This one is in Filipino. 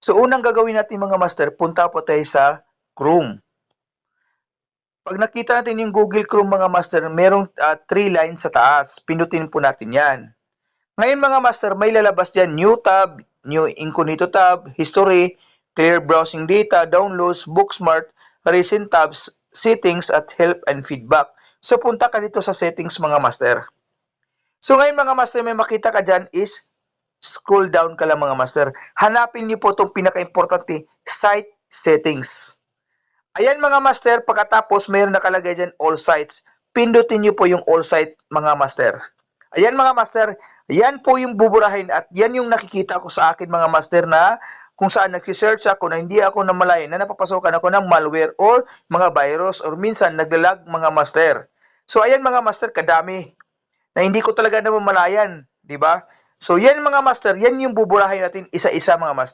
So, unang gagawin natin mga master, punta po tayo sa Chrome. Pag nakita natin yung Google Chrome mga master, merong 3 lines sa taas. Pindutin po natin yan. Ngayon mga master, may lalabas dyan, New tab, New Incognito tab, History, Clear Browsing Data, Downloads, Booksmart, Recent tabs, Settings, at Help and Feedback. So, punta ka dito sa Settings mga master. So, ngayon mga master, may makita ka dyan is scroll down ka lang mga master. Hanapin niyo po itong pinaka-importante, Site Settings. Ayan mga master, pagkatapos mayroon nakalagay dyan all sites. Pindutin niyo po yung all site mga master. Ayan mga master, yan po yung buburahin at yan yung nakikita ko sa akin mga master na kung saan nag-search ako na hindi ako namalayan na napapasokan ako ng malware or mga virus or minsan naglalag mga master. So ayan mga master, kadami na hindi ko talaga namamalayan, di ba? So yan mga master, yan yung buburahin natin isa-isa mga master.